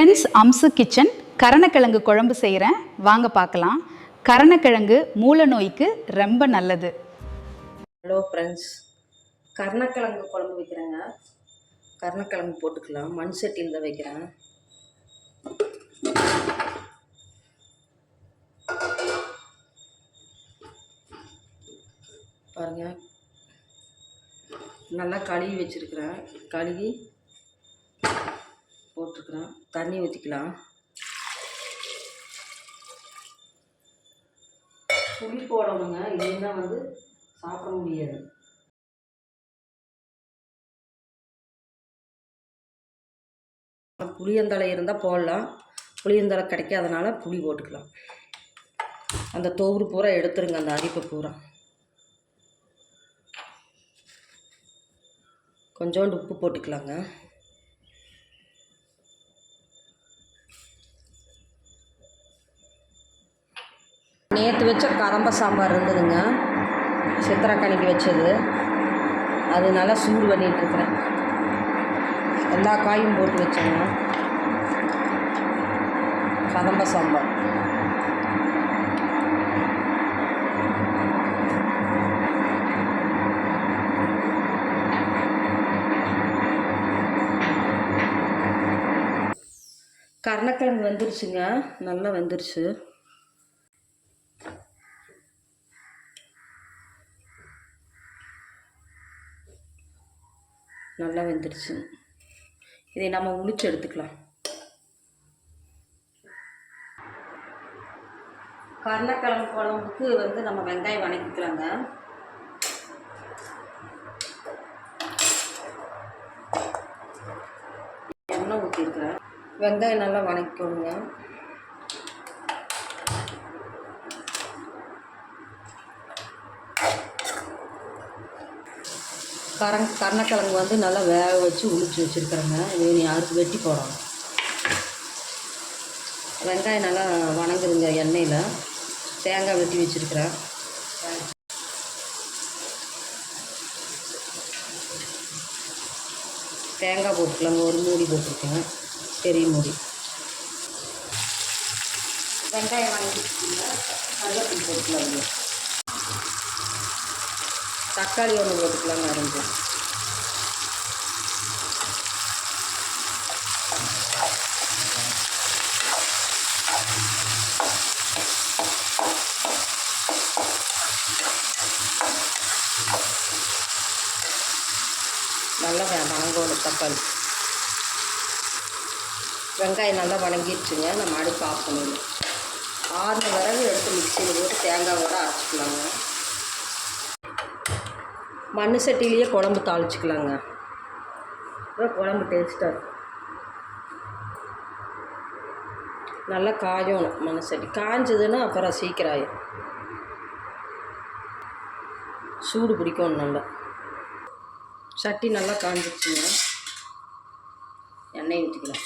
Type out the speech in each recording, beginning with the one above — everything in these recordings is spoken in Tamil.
ஃப்ரெண்ட்ஸ், அம்சு கிச்சன் கரணக்கிழங்கு குழம்பு செய்கிறேன், வாங்க பார்க்கலாம். கரணக்கிழங்கு மூல நோய்க்கு ரொம்ப நல்லது. ஹலோ ஃப்ரெண்ட்ஸ், கரணக்கிழங்கு குழம்பு வைக்கிறேங்க. கரணக்கிழங்கு போட்டுக்கலாம். மண் சட்டியில் தான் வைக்கிறேன். பாருங்கள், நல்லா கழுவி வச்சுருக்கிறேன். கழுவி போட்டுருக்குறேன். தண்ணி ஊற்றிக்கலாம். புளி போடணுங்க, இல்லைன்னா சாப்பிட முடியாது. புளியந்தழை இருந்தால் போடலாம், புளியந்தழை கிடைக்காதனால புளி போட்டுக்கலாம். அந்த தோறு பூரா எடுத்துருங்க, அந்த அரிப்பை பூரா. கொஞ்சோண்டு உப்பு போட்டுக்கலாங்க. நேற்று வச்ச கதம்ப சாம்பார் இருந்ததுங்க, சித்திரக்கனிக்கு வச்சது. அது நல்லா சூடு பண்ணிகிட்ருக்குறேன். எல்லா காயும் போட்டு வச்சேங்க. கதம்ப சாம்பார் கருணக்கிழங்கு வெந்துருச்சுங்க, நல்லா வெந்துருச்சு. நல்லா வெந்துருச்சு. இதை நம்ம உளிச்சு எடுத்துக்கலாம். கருணக்கிழங்கு குழம்புக்கு நம்ம வெங்காயம் வணக்கிக்கலாங்க. எண்ணெய் ஊற்றிருக்கிறேன். வெங்காயம் நல்லா வணக்கிக்கோங்க. கருணக்கிழங்கு நல்லா வேக வச்சு உளிச்சு வச்சுருக்கிறேங்க. இதை யாருக்கு வெட்டி போடணும். வெங்காயம் நல்லா வணங்குதுங்க எண்ணெயில். தேங்காய் வெட்டி வச்சுருக்கிறேன். தேங்காய் போட்டுக்கலாங்க. ஒரு மூடி போட்டிருக்கேன், பெரிய மூடி. வெங்காயம் வணங்கிட்டுங்க, கருவேப்பிலை போட்டுக்கலாங்க. தக்காளி ஒன்று போட்டுக்கலாங்க, அரைஞ்சு. நல்லா வணங்கணும் தக்காளி. வெங்காயம் நல்லா வணங்கிடுச்சுங்க. நம்ம அடுப்பு ஆஃப் பண்ணிடணும். 6 விறகு எடுத்து மிக்சியில் போட்டு தேங்காவோட அரைச்சிக்கலாங்க. மண் சட்டிலேயே குழம்பு தாளிச்சிக்கலாங்க. அப்புறம் குழம்பு டேஸ்ட்டாக இருக்கும். நல்லா காயணும் மண் சட்டி. காய்ஞ்சதுன்னா அப்புறம் சீக்கிரம் ஆயிடும். சூடு பிடிக்கணும் நல்லா. சட்டி நல்லா காஞ்சிடுச்சுங்க. எண்ணெய் ஊற்றிக்கலாம்.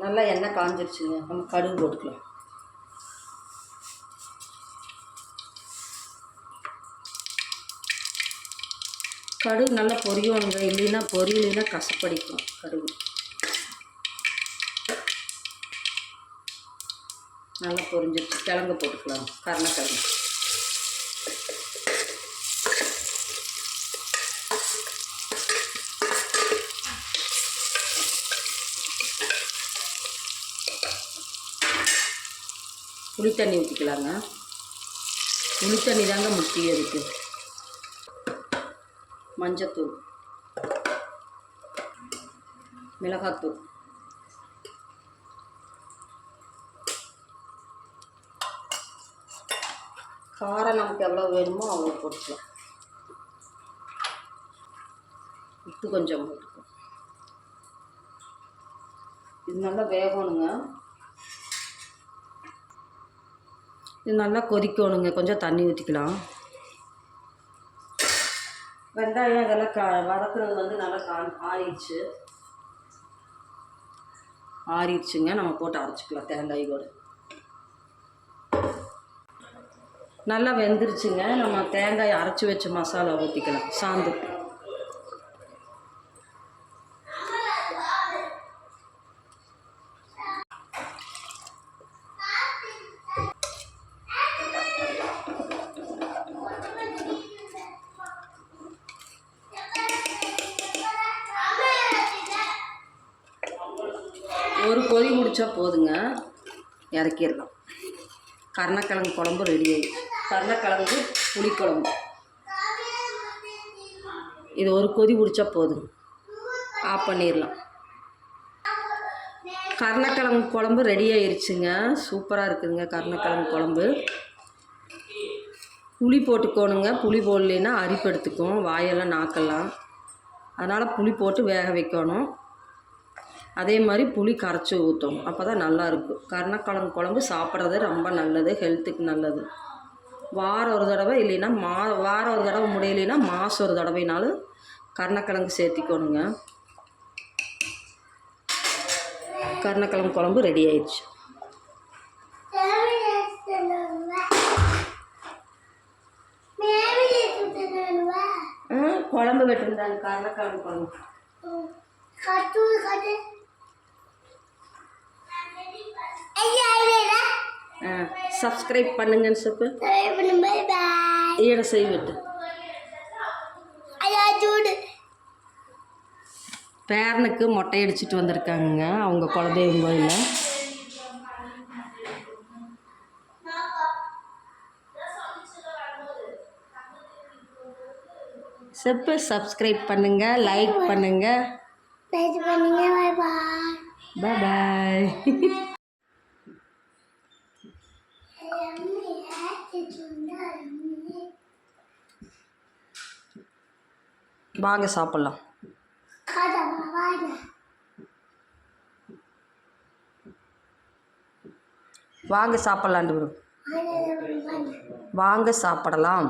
நல்லா எண்ணெய் காஞ்சிடுச்சுங்க. நம்ம கடுகு போட்டுக்கலாம். கடுகு நல்லா பொரியணுங்க, இல்லைன்னா பொரியலைன்னா கசப்படிக்கும் கடுகு. நல்லா பொரிஞ்சிடுச்சு. கிழங்கு போட்டுக்கலாம். கருணக்கிழங்கு புளி தண்ணி ஊற்றிக்கலாங்க. புளி தண்ணி தாங்க முக்கியம் இருக்கு. மஞ்சத்தூள், மிளகாத்தூள், காரம் நமக்கு எவ்வளோ வேணுமோ அவ்வளோ போட்டுக்கலாம். உப்பு கொஞ்சம் போட்டுக்கலாம். இது நல்லா வேகணுங்க. இது நல்லா கொதிக்கணுங்க. கொஞ்சம் தண்ணி ஊற்றிக்கலாம். வெங்காயம் இதெல்லாம் வதக்குறது நல்லா ஆறிடுச்சுங்க. நம்ம போட்டு அரைச்சிக்கலாம் தேங்காய் கூட. நல்லா வெந்துருச்சுங்க. நம்ம தேங்காய் அரைச்சி வச்ச மசாலா ஊற்றிக்கலாம். சாந்து ஒரு கொதி முடிச்சா போதுங்க, இறக்கிடலாம். கருணக்கிழங்கு குழம்பு ரெடி ஆகிடுச்சு. கருணக்கிழங்கு புளிக்குழம்பு இது ஒரு கொதி பிடிச்சா போதுங்க, ஆஃப் பண்ணிடலாம். கருணக்கிழங்கு குழம்பு ரெடி ஆயிடுச்சுங்க. சூப்பராக இருக்குதுங்க கருணக்கிழங்கு குழம்பு. புளி போட்டுக்கோணுங்க. புளி போடலைன்னா அரிப்பு எடுத்துக்கும், வாயெல்லாம் நாக்கெல்லாம். அதனால் புளி போட்டு வேக வைக்கணும். அதே மாதிரி புளி கரைச்சி ஊற்றணும், அப்போ தான் நல்லாயிருக்கும். கருணக்கிழங்கு குழம்பு சாப்பிட்றது ரொம்ப நல்லது, ஹெல்த்துக்கு நல்லது. வாரம் ஒரு தடவை இல்லைன்னா வாரம் ஒரு தடவை முடியலைன்னா மாதம் ஒரு தடவைனாலும் கருணக்கிழங்கு சேர்த்திக்கணுங்க. கருணக்கிழங்கு குழம்பு ரெடி ஆயிடுச்சு. குழம்பு வெட்டிருந்தாங்க, கருணக்கிழங்கு குழம்பு. சப்ஸ்கிரைப் பண்ணுங்கன்னு சொல்லு. ஈட செய்விட்டு பேரனுக்கு மொட்டை அடிச்சுட்டு வந்திருக்காங்க அவங்க குலதெய்வம் கோயிலில். செப்பு சப்ஸ்கிரைப் பண்ணுங்க, லைக் பண்ணுங்க, பாய் பாய். வாங்க சாப்பிட்லாம். வாங்க சாப்பிட்லான்ட்டு, வாங்க சாப்பிடலாம்.